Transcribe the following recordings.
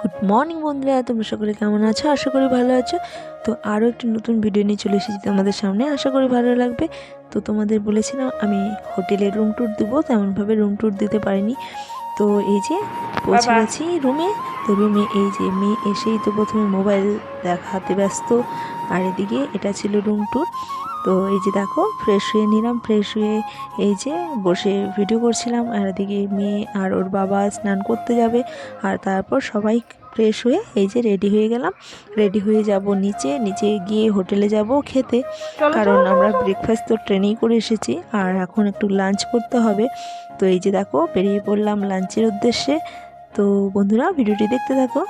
Good morning বন্ধুরা, তোমরা সকলে কেমন আছো? আশা করি ভালো আছো। তো আরও একটি নতুন ভিডিও নিয়ে চলে এসেছি তোমাদের সামনে, আশা করি ভালো লাগবে। তো তোমাদের বলেছিলাম আমি হোটেলে রুম ট্যুর দেবো, তেমনভাবে রুম ট্যুর দিতে পারিনি। তো এই যে পৌঁছে গেছি রুমে। তো রুমে এই যে মেয়ে এসেই তো প্রথমে মোবাইল দেখাতে ব্যস্ত, আর এদিকে এটা ছিল রুম ট্যুর। তো এই যে দেখো ফ্রেশ হয়ে নিলাম, ফ্রেশ হয়ে এই যে বসে ভিডিও করছিলাম, আর এদিকে মেয়ে আর ওর বাবা স্নান করতে যাবে। আর তারপর সবাই ফ্রেশ হয়ে এই যে রেডি হয়ে গেলাম, রেডি হয়ে যাব নিচে গিয়ে হোটেলে যাব খেতে, কারণ আমরা ব্রেকফাস্ট তো ট্রেনেই করে এসেছি আর এখন একটু লাঞ্চ করতে হবে। তো এই যে দেখো বেরিয়ে পড়লাম লাঞ্চের উদ্দেশ্যে। তো বন্ধুরা ভিডিওটি দেখতে থাকো।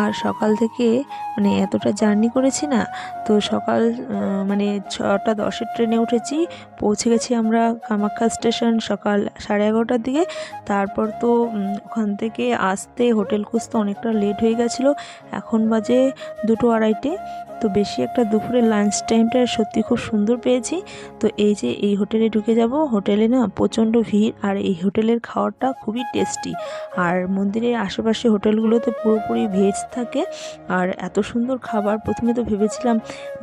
আর সকাল থেকে মানে এতটা জার্নি করেছি না, তো সকাল 6:10 ট্রেনে উঠেছি, পৌঁছে গেছি আমরা কামাখ্যা স্টেশন সকাল 11:30টার দিকে। তারপর তো ওখান থেকে আসতে হোটেল খুঁজতে অনেকটা লেট হয়ে গেছিলো, এখন বাজে 2:30। তো বেশি একটা দুপুরের লাঞ্চ টাইমটা সত্যি খুব সুন্দর পেয়েছি। তো এই যে এই হোটেলে ঢুকে যাব, হোটেলে না প্রচণ্ড ভিড়, আর এই হোটেলের খাওয়াটা খুবই টেস্টি। আর মন্দিরের আশেপাশে হোটেলগুলোতে পুরোপুরি ভেজ থাকে, আর এত সুন্দর খাবার। প্রথমে তো ভেবেছিলাম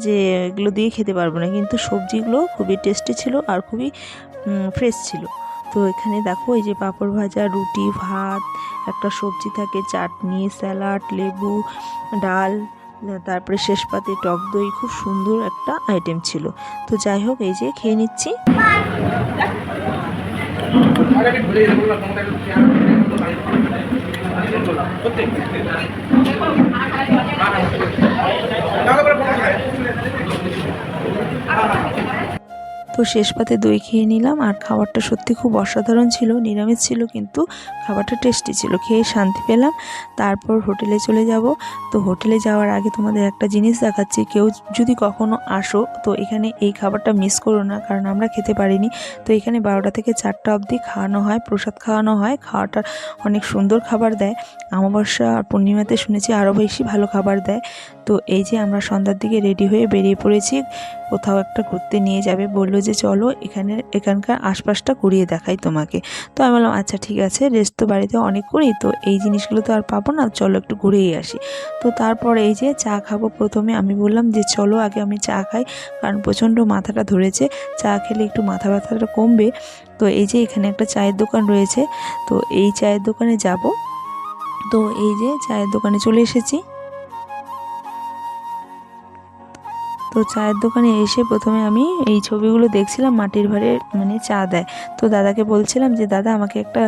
যে এগুলো দিয়ে খেতে পারবো না, কিন্তু সবজিগুলো খুবই টেস্টি ছিল আর খুবই ফ্রেশ ছিল। তো এখানে দেখো এই যে পাঁপড় ভাজা, রুটি, ভাত, একটা সবজি থাকে, চাটনি, স্যালাড, লেবু, ডাল, তারপরে শেষ পাতে টক দই, খুব সুন্দর একটা আইটেম ছিল। তো যাই হোক এই যে খেয়ে নিচ্ছি। তো শেষ পাতে দই খেয়ে নিলাম, আর খাবারটা সত্যি খুব অসাধারণ ছিল, নিরামিষ ছিল কিন্তু খাবারটা টেস্টি ছিল, খেয়ে শান্তি পেলাম। তারপর হোটেলে চলে যাব। তো হোটেলে যাওয়ার আগে তোমাদের একটা জিনিস দেখাচ্ছি, কেউ যদি কখনো আসো তো এখানে এই খাবারটা মিস করো না, কারণ আমরা খেতে পারিনি। তো এখানে 12টা থেকে 4টা অবধি খাওয়ানো হয়, প্রসাদ খাওয়ানো হয়, খাওয়াটা অনেক সুন্দর খাবার দেয়। অমাবস্যা আর পূর্ণিমাতে শুনেছি আরও বেশি ভালো খাবার দেয়। তো এই যে আমরা সন্ধ্যার দিকে রেডি হয়ে বেরিয়ে পড়েছি, কোথাও একটা ঘুরতে নিয়ে যাবে, বললো যে চলো এখানকার আশপাশটা ঘুরিয়ে দেখাই তোমাকে। তো আমি বললাম আচ্ছা ঠিক আছে, রেস্ট তো বাড়িতে অনেক করি, তো এই জিনিসগুলো তো আর পাবো না, চলো একটু ঘুরেই আসি। তো তারপর এই যে চা খাবো, প্রথমে আমি বললাম যে চলো আগে আমি চা খাই, কারণ প্রচণ্ড মাথাটা ধরেছে, চা খেলে একটু মাথা ব্যথাটা কমবে। তো এই যে এখানে একটা চায়ের দোকান রয়েছে, তো এই চায়ের দোকানে যাব। তো এই যে চায়ের দোকানে চলে এসেছি। তো চায়ের দোকানে এসে প্রথমে আমি এই ছবিগুলো দেখছিলাম, মাটির ভাঁড়ে মানে চা দেয়। তো দাদাকে বলছিলাম যে দাদা আমাকে একটা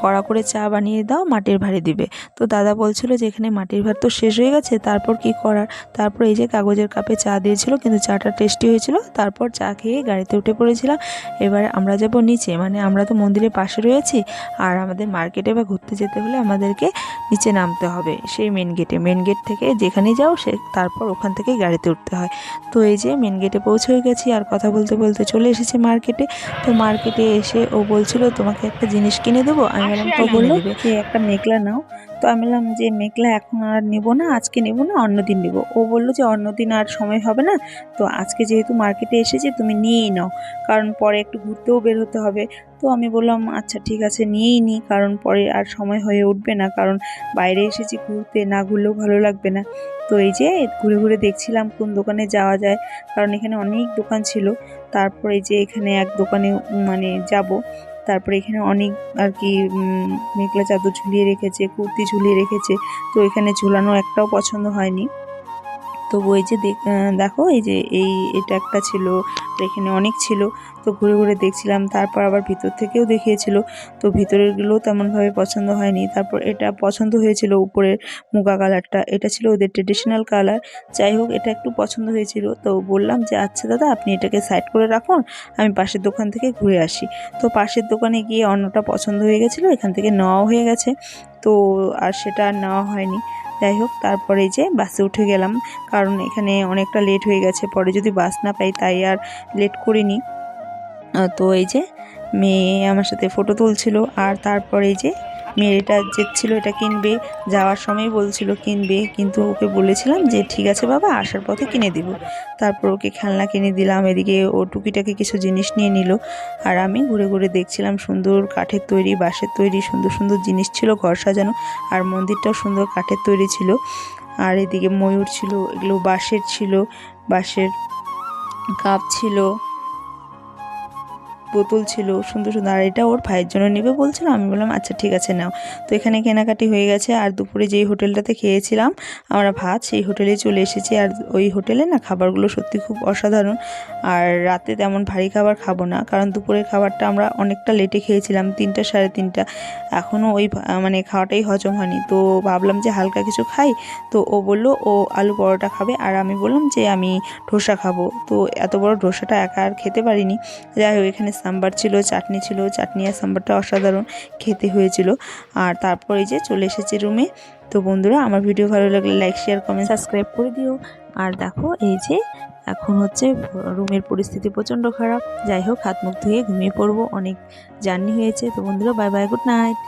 কড়া করে চা বানিয়ে দাও, মাটির ভাঁড়ে দিবে। তো দাদা বলছিল যে এখানে মাটির ভাঁড় তো শেষ হয়ে গেছে, তারপর কি করার। তারপর এই যে কাগজের কাপে চা দিয়েছিল, কিন্তু চাটা টেস্টি হয়েছিল। তারপর চা খেয়ে গাড়িতে উঠে পড়েছিলাম। এবার আমরা যাব নিচে, মানে আমরা তো মন্দিরের পাশে রয়েছি, আর আমাদের মার্কেটে বা ঘুরতে যেতে হলে আমাদেরকে নিচে নামতে হবে সেই মেন গেট থেকে যেখানে যাও তারপর ওখান থেকেই গাড়িতে উঠতে হয়। তো এই যে মেন গেটে পৌঁছে গেছি, আর কথা বলতে বলতে চলে এসেছি মার্কেটে। তো মার্কেটে এসে ও বলছিল তোমাকে একটা জিনিস কিনে দেবো, আমি বললাম তো বললো যে একটা মেঘলা নাও। তো আমি বললাম যে মেঘলা এখন আর নেবো না, আজকে নেবো না, অন্যদিন নেবো। ও বললো যে অন্যদিন আর সময় হবে না, তো আজকে যেহেতু মার্কেটে এসেছি তুমি নিয়েই নাও, কারণ পরে একটু ঘুরতেও বের হতে হবে। তো আমি বললাম আচ্ছা ঠিক আছে নিয়েই নিই, কারণ পরে আর সময় হয়ে উঠবে না, কারণ বাইরে এসেছি ঘুরতে, না ঘুরলেও ভালো লাগবে না। তো এই যে ঘুরে ঘুরে দেখছিলাম কোন দোকানে যাওয়া যায়, কারণ এখানে অনেক দোকান ছিল। তারপরে যে এখানে এক দোকানে মানে যাব। তারপরে এখানে অনেক আর কি মেঘলা চাদর ঝুলিয়ে রেখেছে, কুর্তি ঝুলিয়ে রেখেছে। তো এখানে ঝুলানো একটাও পছন্দ হয়নি। তো ওই যে দেখো এই যে এটা একটা ছিল, এখানে অনেক ছিল। তো ঘুরে ঘুরে দেখছিলাম, তারপর আবার ভিতর থেকেও দেখিয়েছিল। তো ভিতরেরগুলোও তেমনভাবে পছন্দ হয়নি। তারপর এটা পছন্দ হয়েছিল, উপরের মুগা কালারটা, এটা ছিল ওদের ট্রেডিশনাল কালার। যাই হোক এটা একটু পছন্দ হয়েছিল। তো বললাম যে আচ্ছা দাদা আপনি এটাকে সাইড করে রাখুন, আমি পাশের দোকান থেকে ঘুরে আসি। তো পাশের দোকানে গিয়ে অন্যটা পছন্দ হয়ে গেছিলো, এখান থেকে নেওয়াও হয়ে গেছে। তো আর সেটা আর নেওয়া হয়নি। যাই হোক তারপরে এই যে বাসে উঠে গেলাম, কারণ এখানে অনেকটা লেট হয়ে গেছে, পরে যদি বাস না পাই, তাই আর লেট করিনি। তো এই যে মেয়ে আমার সাথে ফটো তুলছিল, আর তারপরে এই যে মেয়েটা যেচ্ছিল এটা কিনবে, যাওয়ার সময় বলছিল কিনবে, কিন্তু ওকে বলেছিলাম যে ঠিক আছে বাবা, আসার পথে কিনে দিব। তারপর ওকে খেলনা কিনে দিলাম, এদিকে ও টুকিটাকি কিছু জিনিস নিয়ে নিল। আর আমি ঘুরে ঘুরে দেখছিলাম সুন্দর কাঠের তৈরি, বাঁশের তৈরি সুন্দর সুন্দর জিনিস ছিল ঘর সাজানো। আর মন্দিরটাও সুন্দর কাঠের তৈরি ছিল। আর এদিকে ময়ূর ছিল, এগুলো বাঁশের ছিল, বাঁশের কাপ ছিল, বোতল ছিল সুন্দর সুন্দর। আর এটা ওর ভাইয়ের জন্য নেবে বলছিল, আমি বললাম আচ্ছা ঠিক আছে নাও। তো এখানে কেনাকাটি হয়ে গেছে। আর দুপুরে যেই হোটেলটাতে খেয়েছিলাম আমরা ভাত, সেই হোটেলে চলে এসেছি। আর ওই হোটেলে না খাবারগুলো সত্যি খুব অসাধারণ। আর রাতে তেমন ভারী খাবার খাবো না, কারণ দুপুরের খাবারটা আমরা অনেকটা লেটে খেয়েছিলাম, 3টা সাড়ে 3টা, এখনও ওই মানে খাওয়াটাই হজম হয়নি। তো ভাবলাম যে হালকা কিছু খাই। তো ও বলল ও আলু পরোটা খাবে, আর আমি বললাম যে আমি ধোসা খাবো। তো এত বড় ধোসাটা একা আর খেতে পারিনি। যাই হোক, এখানে সাম্বার ছিল, চাটনি ছিল, চাটনি আর সাম্বারটা অসাধারণ খেতে হয়েছিল। আর তারপর এই যে চলে এসেছি রুমে। তো বন্ধুরা, আমার ভিডিও ভালো লাগলে লাইক, শেয়ার, কমেন্ট, সাবস্ক্রাইব করে দিও। আর দেখো এই যে এখন হচ্ছে রুমের পরিস্থিতি প্রচণ্ড খারাপ। যাই হোক, হাত মুখ ধুয়ে ঘুমিয়ে পড়বো, অনেক জার্নি হয়েছে। তো বন্ধুরা, বাই বাই, গুড নাইট।